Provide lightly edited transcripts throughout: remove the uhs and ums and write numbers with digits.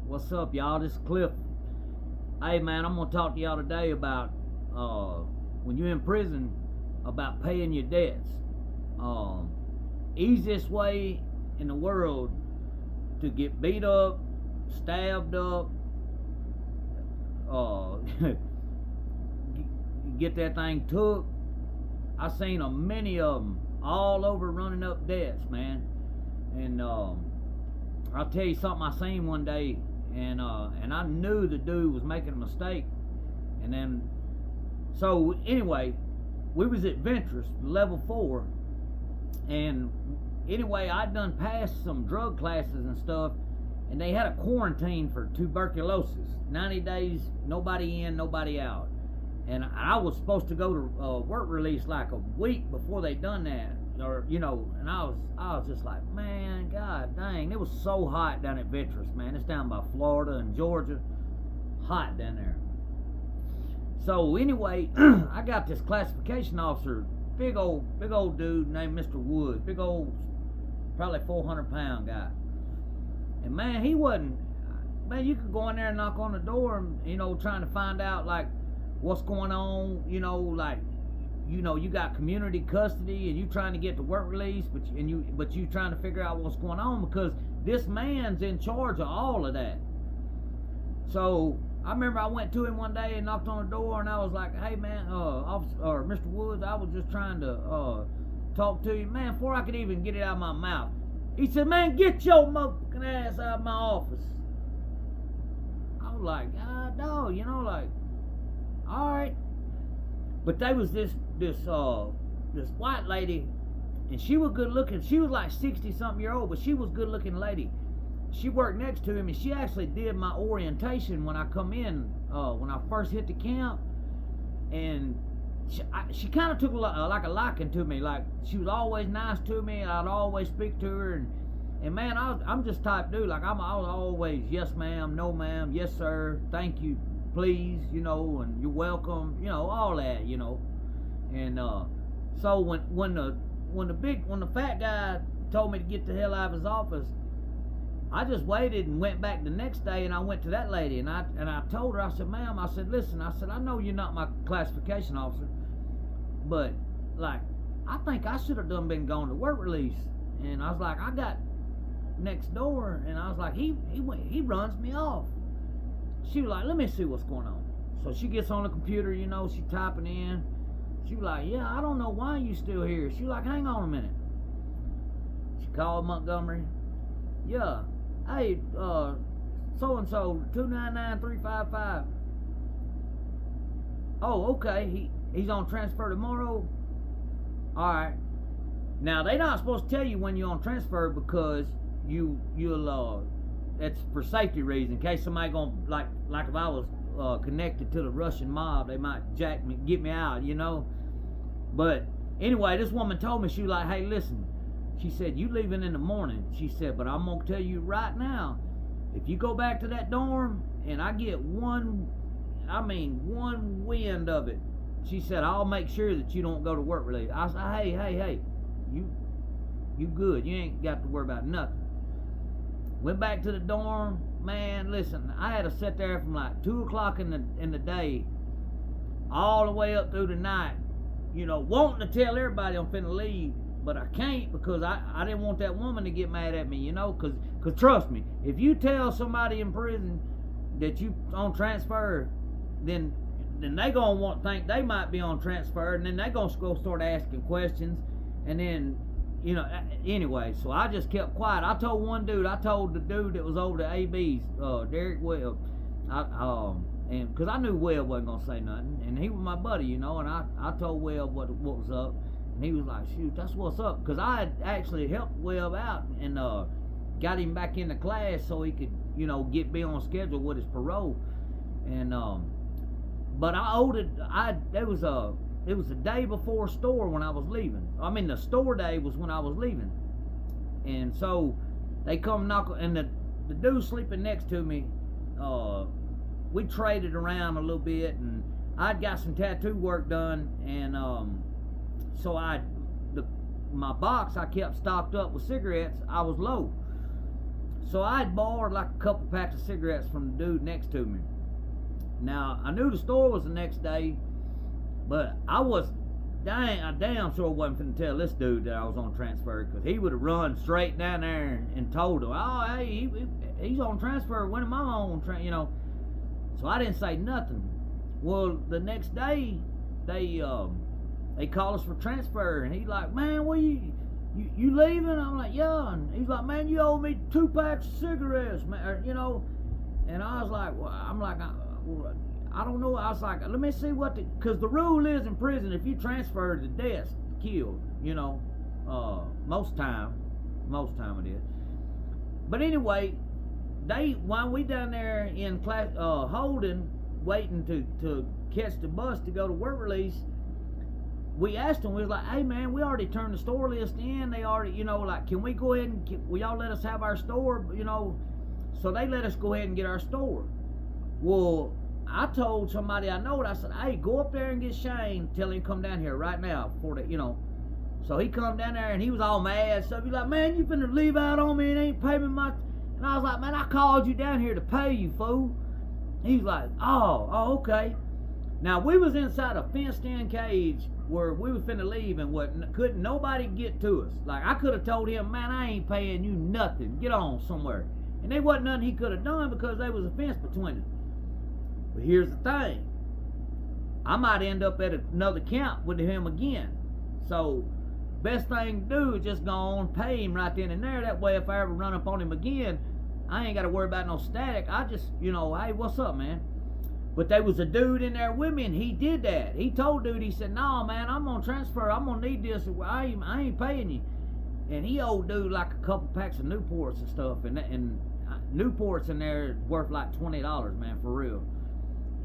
What's up, y'all? This is Cliff. Hey, man, I'm gonna talk to y'all today about when you're in prison, about paying your debts. Easiest way in the world to get beat up, stabbed up, get that thing took. I seen many of them all over running up debts, man. And I'll tell you something I seen one day, and I knew the dude was making a mistake. And then, so anyway, we was at Ventress, level 4, and anyway, I'd done passed some drug classes and stuff, and they had a quarantine for tuberculosis, 90 days, nobody in, nobody out. And I was supposed to go to work release like a week before they done that, or and I was just like, man, god dang, it was so hot down at Ventress, man. It's down by Florida and Georgia, hot down there. So anyway, I got this classification officer, big old dude named Mr. Woods, big old, probably 400-pound guy. And man, he wasn't, man, you could go in there and knock on the door and, trying to find out like what's going on, like, you got community custody and you trying to get to work release, but you trying to figure out what's going on, because this man's in charge of all of that. So I remember I went to him one day and knocked on the door, and I was like, hey man, officer, or Mr. Woods, I was just trying to talk to you, man. Before I could even get it out of my mouth, he said, man, get your motherfucking ass out of my office. I was like, no, like, all right. But there was this white lady, and she was good looking. She was like 60-something year old, but she was good looking lady. She worked next to him, and she actually did my orientation when I come in, when I first hit the camp. And she kind of took like a liking to me. Like, she was always nice to me, and I'd always speak to her. And man, I'm just type dude. Like, I was always yes ma'am, no ma'am, yes sir, thank you, please, and you're welcome, all that, And so when the fat guy told me to get the hell out of his office, I just waited and went back the next day, and I went to that lady, and I told her, I said, ma'am, I said, listen, I said, I know you're not my classification officer, but like, I think I should have been going to work release. And I was like, I got next door, and I was like, he runs me off. She was like, let me see what's going on. So she gets on the computer, she typing in. She was like, yeah, I don't know why you still here. She was like, hang on a minute. She called Montgomery. Yeah, hey, so-and-so, 299-355. Oh, okay, he's on transfer tomorrow? All right. Now, they're not supposed to tell you when you're on transfer, because you'll that's for safety reasons, in case somebody gonna, like if I was connected to the Russian mob, they might jack me, get me out, But anyway, this woman told me, she was like, hey, listen, she said, you leaving in the morning. She said, but I'm gonna tell you right now, if you go back to that dorm and I get one wind of it, she said, I'll make sure that you don't go to work release. I said, hey, you good, you ain't got to worry about nothing. Went back to the dorm, man. Listen, I had to sit there from like 2 o'clock in the day all the way up through the night, wanting to tell everybody I'm finna leave, but I can't, because I didn't want that woman to get mad at me, because trust me, if you tell somebody in prison that you on transfer, then they gonna think they might be on transfer, and then they gonna go start asking questions, and then anyway, so I just kept quiet. I told the dude that was over to AB's, Derek Webb, and because I knew Webb wasn't gonna say nothing, and he was my buddy, and I told Webb what was up, and he was like, shoot, that's what's up, because I had actually helped Webb out and got him back into class so he could, be on schedule with his parole, and but I owed it. It was the day before store when I was leaving. I mean, the store day was when I was leaving. And so they come knock, and the dude sleeping next to me, we traded around a little bit, and I'd got some tattoo work done, and so my box I kept stocked up with cigarettes, I was low. So I had borrowed like a couple packs of cigarettes from the dude next to me. Now, I knew the store was the next day, but I damn sure wasn't finna tell this dude that I was on transfer, because he would have run straight down there and told him, oh, hey, he's on transfer. When am I on transfer? So I didn't say nothing. Well, the next day, they call us for transfer, and he's like, man, you leaving? I'm like, yeah. And he's like, man, you owe me 2 packs of cigarettes, man, And I was like, well, I don't know. I was like, let me see because the rule is in prison, if you transfer to death, killed, most time it is. But anyway, while we down there in class, holding, waiting to catch the bus to go to work release, we asked them, we was like, hey man, we already turned the store list in. They already, can we go ahead and, will y'all let us have our store, So they let us go ahead and get our store. Well, I told somebody I know, I said, hey, go up there and get Shane, tell him to come down here right now before they, So he come down there and he was all mad. So he's like, man, you finna leave out on me and ain't pay me my, and I was like, man, I called you down here to pay you, fool. He was like, oh, okay. Now, we was inside a fenced-in cage where we was finna leave, and couldn't nobody get to us. Like, I could have told him, man, I ain't paying you nothing. Get on somewhere. And there wasn't nothing he could have done because there was a fence between us. But here's the thing. I might end up at another camp with him again. So, best thing to do is just go on, pay him right then and there. That way, if I ever run up on him again, I ain't got to worry about no static. I just, hey, what's up, man? But there was a dude in there with me, and he did that. He told dude, he said, no, man, I'm going to transfer. I'm going to need this. I ain't paying you. And he owed dude like a couple packs of Newports and stuff. And Newports in there worth like $20, man, for real.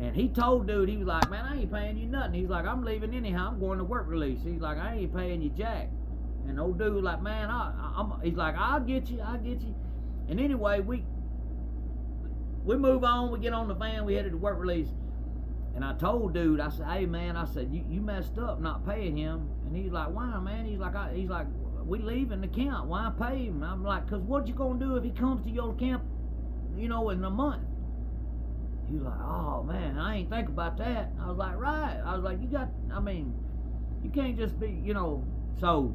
And he told dude, he was like, man, I ain't paying you nothing. He's like, I'm leaving anyhow. I'm going to work release. He's like, I ain't paying you jack. And old dude was like, man, he's like, I'll get you. And anyway, we move on. We get on the van. We headed to work release. And I told dude, I said, hey, man, I said, you messed up not paying him. And he's like, why, man? He's like, we leaving the camp. Why pay him? I'm like, because what you going to do if he comes to your camp, in a month? He was like, oh, man, I ain't think about that. I was like, right. I was like, you can't just be, So,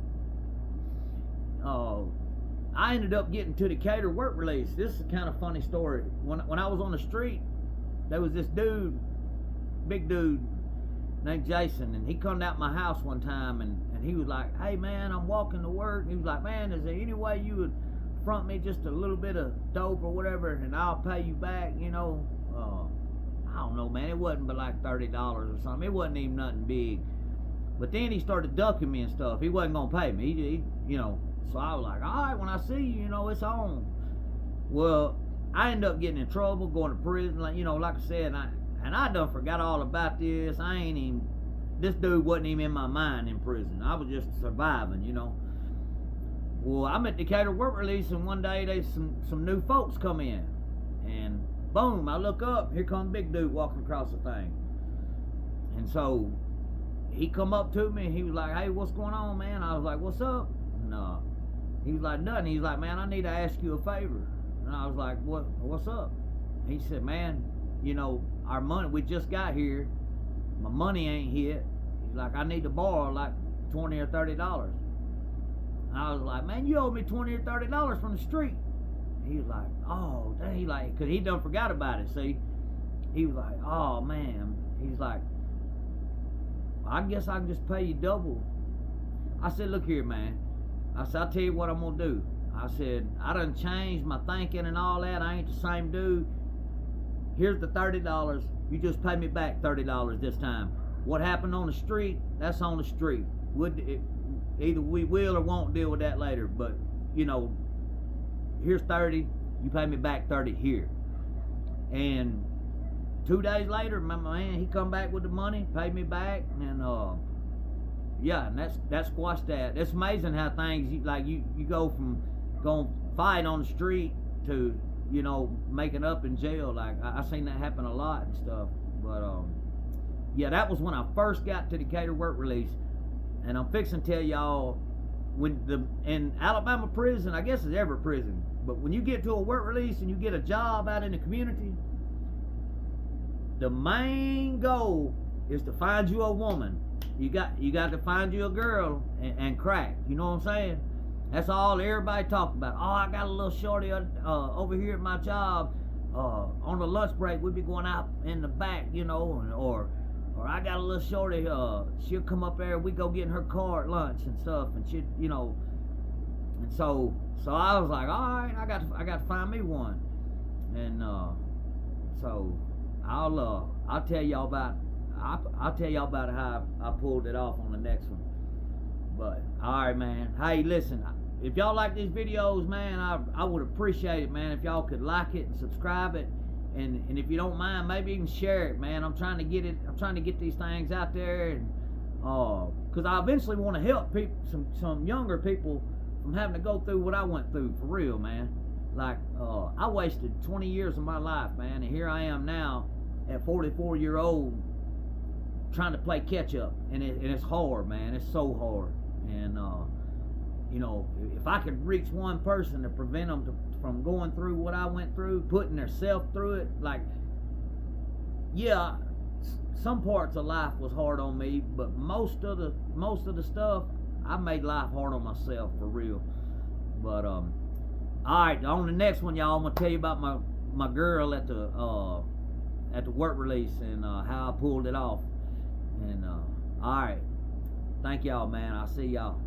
I ended up getting to Decatur work release. This is a kind of funny story. When I was on the street, there was this dude, big dude, named Jason, and he come out my house one time, and he was like, hey, man, I'm walking to work. And he was like, man, is there any way you would front me just a little bit of dope or whatever, and I'll pay you back, I don't know, man. It wasn't but like $30 or something. It wasn't even nothing big. But then he started ducking me and stuff. He wasn't going to pay me. He so I was like, all right, when I see you, it's on. Well, I ended up getting in trouble, going to prison, like I said, and I done forgot all about this. This dude wasn't even in my mind in prison. I was just surviving, Well, I'm at Decatur work release, and one day there's some new folks come in, and boom, I look up, here comes big dude walking across the thing. And so he come up to me, and he was like, hey, what's going on, man? I was like, what's up? And he was like, nothing. He's like, man, I need to ask you a favor. And I was like, what's up? He said, man, our money, we just got here, my money ain't hit. He's like, I need to borrow like $20 or $30. And I was like, man, you owe me $20 or $30 from the street. He was like, oh, dang, because he done forgot about it, see? He was like, oh, man. He's like, I guess I can just pay you double. I said, look here, man. I said, I'll tell you what I'm going to do. I said, I done changed my thinking and all that. I ain't the same dude. Here's the $30. You just pay me back $30 this time. What happened on the street, that's on the street. Either we will or won't deal with that later. But, here's 30. You pay me back 30 here. And 2 days later, my man, he come back with the money, paid me back, and and that squashed that. It's amazing how things you go from going fight on the street to making up in jail. Like I seen that happen a lot and stuff. But that was when I first got to Decatur work release, and I'm fixing to tell y'all in Alabama prison, I guess it's every prison, But when you get to a work release and you get a job out in the community, the main goal is to find you a woman. You got to find you a girl and crack. You know what I'm saying? That's all everybody talks about. Oh, I got a little shorty over here at my job. On the lunch break, we'd be going out in the back, you know, or I got a little shorty. She'll come up there. We go get in her car at lunch and stuff, and she, you know. And so I was like, all right, I got to find me one, and so I'll tell y'all about how I pulled it off on the next one. But all right, man. Hey, listen, if y'all like these videos, man, I would appreciate it, man, if y'all could like it and subscribe it, and if you don't mind, maybe even share it, man. I'm trying to get these things out there, and because I eventually want to help people, some younger people, from having to go through what I went through, for real, man. Like, I wasted 20 years of my life, man, and here I am now at 44-year-old trying to play catch up, and it's hard, man. It's so hard. And you know, if I could reach one person to prevent them from going through what I went through, putting themselves through it, like, yeah, some parts of life was hard on me, but most of the stuff, I made life hard on myself, for real. But all right, on the next one, y'all, I'm gonna tell you about my girl at the work release, and how I pulled it off. And all right, thank y'all, man. I'll see y'all.